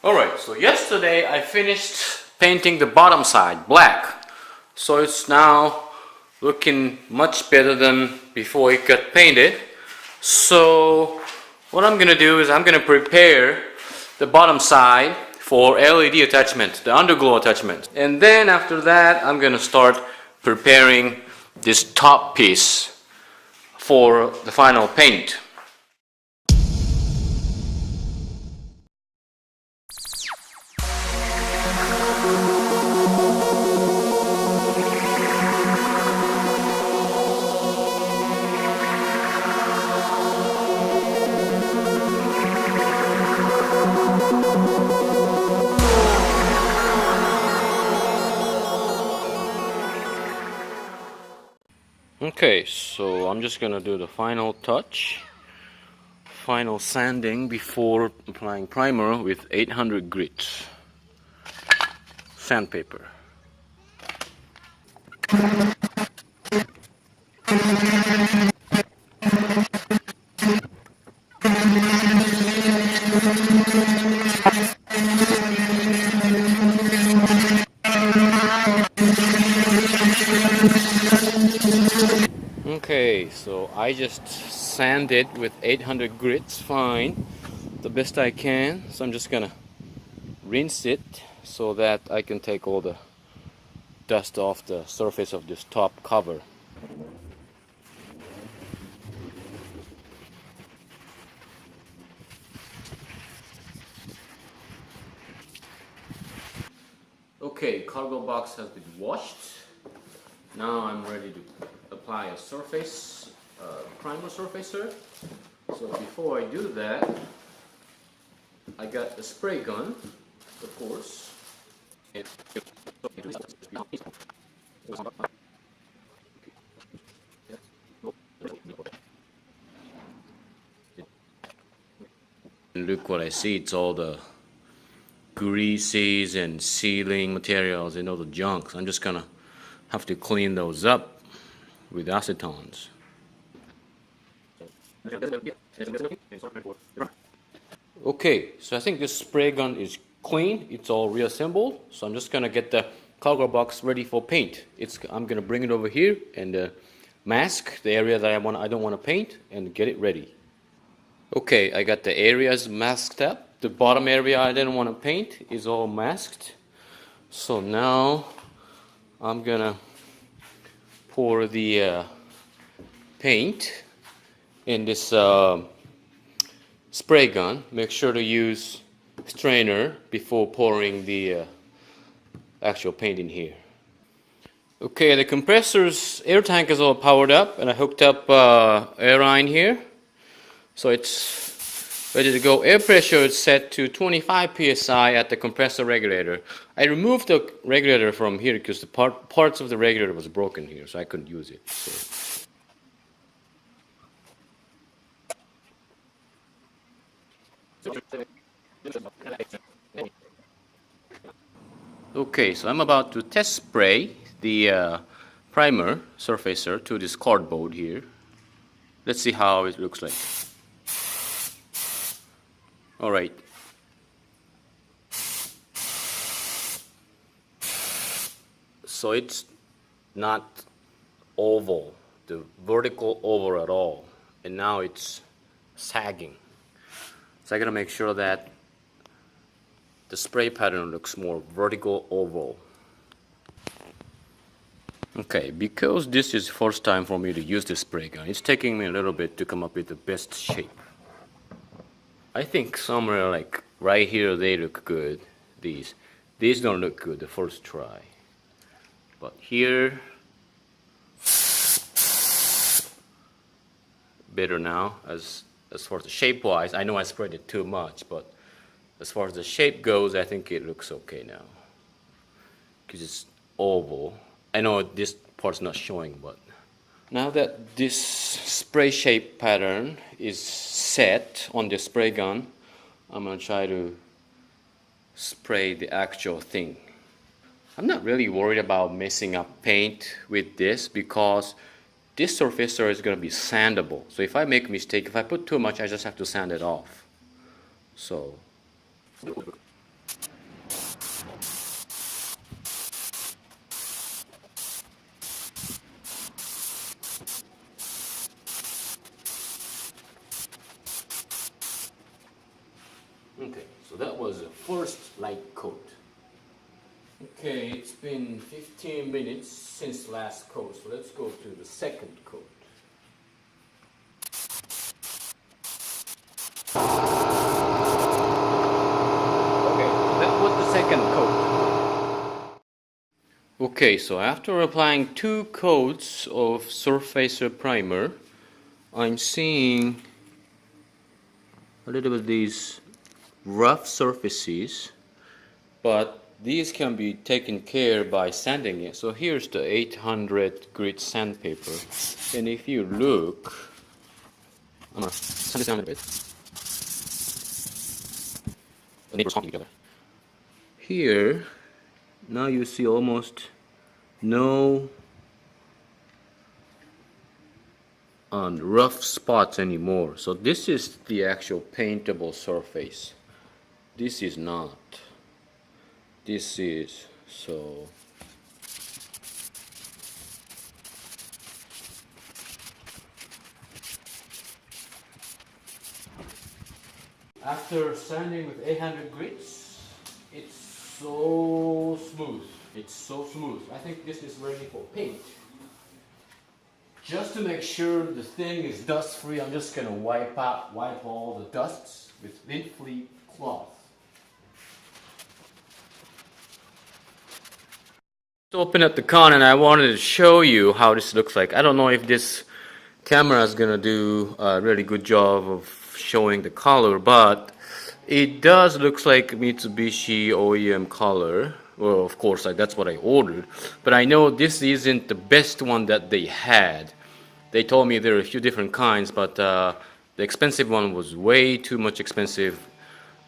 Alright, so yesterday I finished painting the bottom side black. So it's now looking much better than before it got painted. So what I'm gonna do is I'm gonna prepare the bottom side for LED attachment, the underglow attachment. And then after that I'm gonna start preparing this top piece for the final paint. Okay, so I'm just gonna do the final touch, final sanding before applying primer with 800 grit sandpaper. Okay, so I just sanded with 800 grits, fine, the best I can. So I'm just gonna rinse it so that I can take all the dust off the surface of this top cover. Okay, cargo box has been washed. Now I'm ready to apply a surface, primer surfacer. So before I do that, I got a spray gun, of course. Look what I see, it's all the greases and sealing materials and all the junk. So I'm just gonna have to clean those up with acetones. Okay, so I think this spray gun is clean, it's all reassembled, so I'm just gonna get the cargo box ready for paint. I'm gonna bring it over here and mask the area that I don't want to paint and get it ready. Okay, I got the areas masked up. The bottom area I didn't want to paint is all masked. So now I'm gonna pour the paint in this spray gun. Make sure to use strainer before pouring the actual paint in here. Okay, the compressor's air tank is all powered up and I hooked up air line here. So it's ready to go. Air pressure is set to 25 psi at the compressor regulator. I removed the regulator from here because the parts of the regulator was broken here, so I couldn't use it. Okay, so I'm about to test spray the primer surfacer to this cardboard here. Let's see how it looks like. Alright. So it's not oval, the vertical oval at all. And now it's sagging. So I gotta make sure that the spray pattern looks more vertical oval. Okay, because this is first time for me to use this spray gun, it's taking me a little bit to come up with the best shape. I think somewhere like right here they look good. These don't look good the first try. But here, better now as far as the shape wise. I know I spread it too much, but as far as the shape goes, I think it looks okay now. Because it's oval. I know this part's not showing, but now that this spray shape pattern is set on the spray gun, I'm going to try to spray the actual thing. I'm not really worried about messing up paint with this because this surfacer is going to be sandable. So if I make a mistake, if I put too much, I just have to sand it off. So so that was the first light coat. Okay, it's been 15 minutes since last coat, so let's go to the second coat. Okay, that was the second coat. Okay, so after applying 2 coats of surfacer primer, I'm seeing a little bit of these rough surfaces, but these can be taken care by sanding it. So here's the 800 grit sandpaper, and if you look, I'm gonna sand this down a bit. The neighbors talking together. Here, now you see almost no rough spots anymore. So this is the actual paintable surface. This is not. This is so. After sanding with 800 grits, it's so smooth. It's so smooth. I think this is ready for paint. Just to make sure the thing is dust free, I'm just gonna wipe all the dusts with lint-free cloth. To open up the con, and I wanted to show you how this looks like. I don't know if this camera is gonna do a really good job of showing the color, but it does look like Mitsubishi OEM color. Well, of course, that's what I ordered, but I know this isn't the best one that they had. They told me there are a few different kinds, but the expensive one was way too much expensive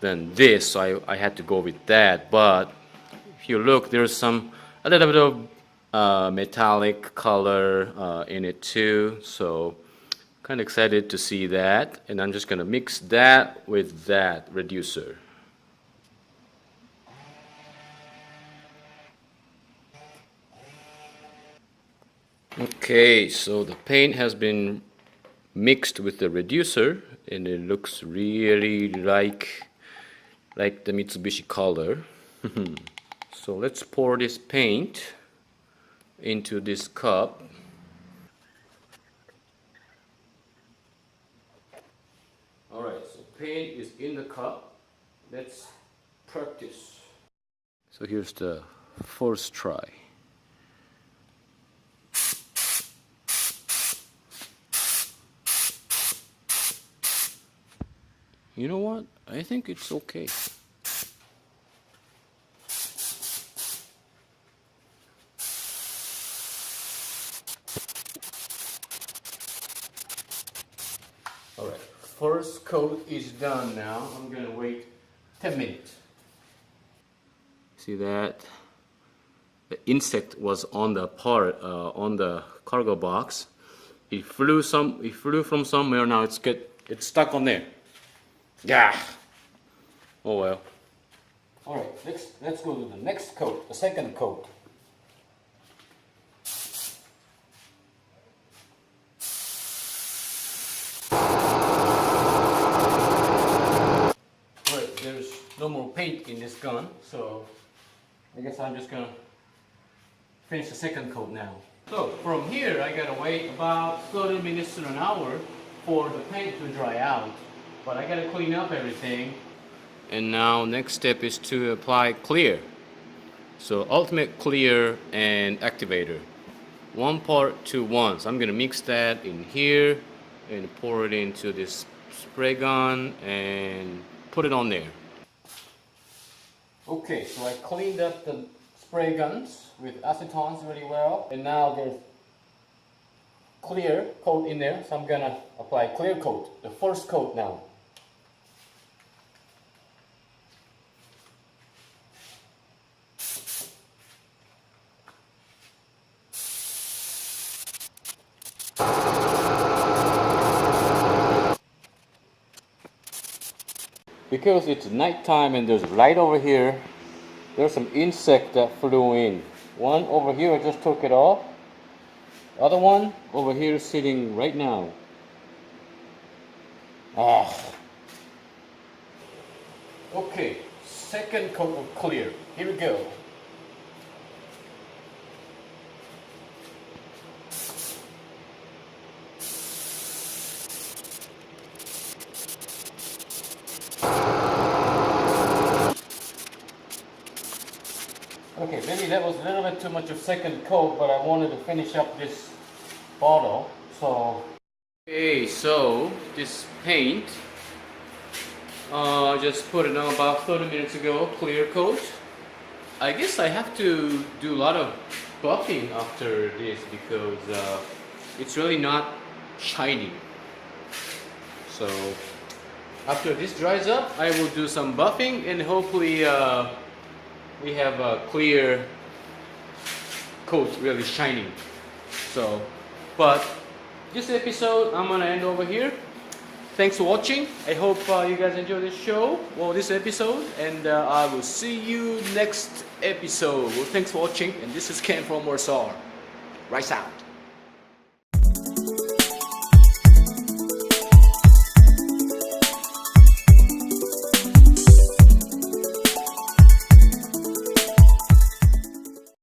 than this, so I had to go with that. But if you look, there's a little bit of metallic color in it too, so kind of excited to see that. And I'm just gonna mix that with that reducer. Okay, so the paint has been mixed with the reducer, and it looks really like the Mitsubishi color. So let's pour this paint into this cup. Alright, so paint is in the cup. Let's practice. So here's the first try. You know what? I think it's okay. Alright, first coat is done now. I'm gonna wait 10 minutes. See that? The insect was on the on the cargo box. It flew from somewhere. Now it's stuck on there. Yeah. Oh well. All right. Let's go to the next coat, the second coat. All right. There's no more paint in this gun, so I guess I'm just gonna finish the second coat now. So from here, I gotta wait about 30 minutes to an hour for the paint to dry out. But I gotta clean up everything. And now next step is to apply clear. So ultimate clear and activator. 1:1. So I'm gonna mix that in here and pour it into this spray gun and put it on there. Okay, so I cleaned up the spray guns with acetones really well, and now there's clear coat in there, so I'm gonna apply clear coat, the first coat now. Because it's nighttime and there's light over here, there's some insect that flew in. One over here, I just took it off. Other one over here sitting right now. Ah. Okay, second coat of clear. Here we go. Okay, maybe that was a little bit too much of second coat, but I wanted to finish up this bottle, so... Okay, so this paint, just put it on about 30 minutes ago, clear coat. I guess I have to do a lot of buffing after this because it's really not shining. So after this dries up, I will do some buffing and hopefully we have a clear coat really shining. So, but this episode I'm gonna end over here. Thanks for watching. I hope you guys enjoy this show or this episode, and I will see you next episode. Well, thanks for watching, and this is Ken from Warsaw. Rise out.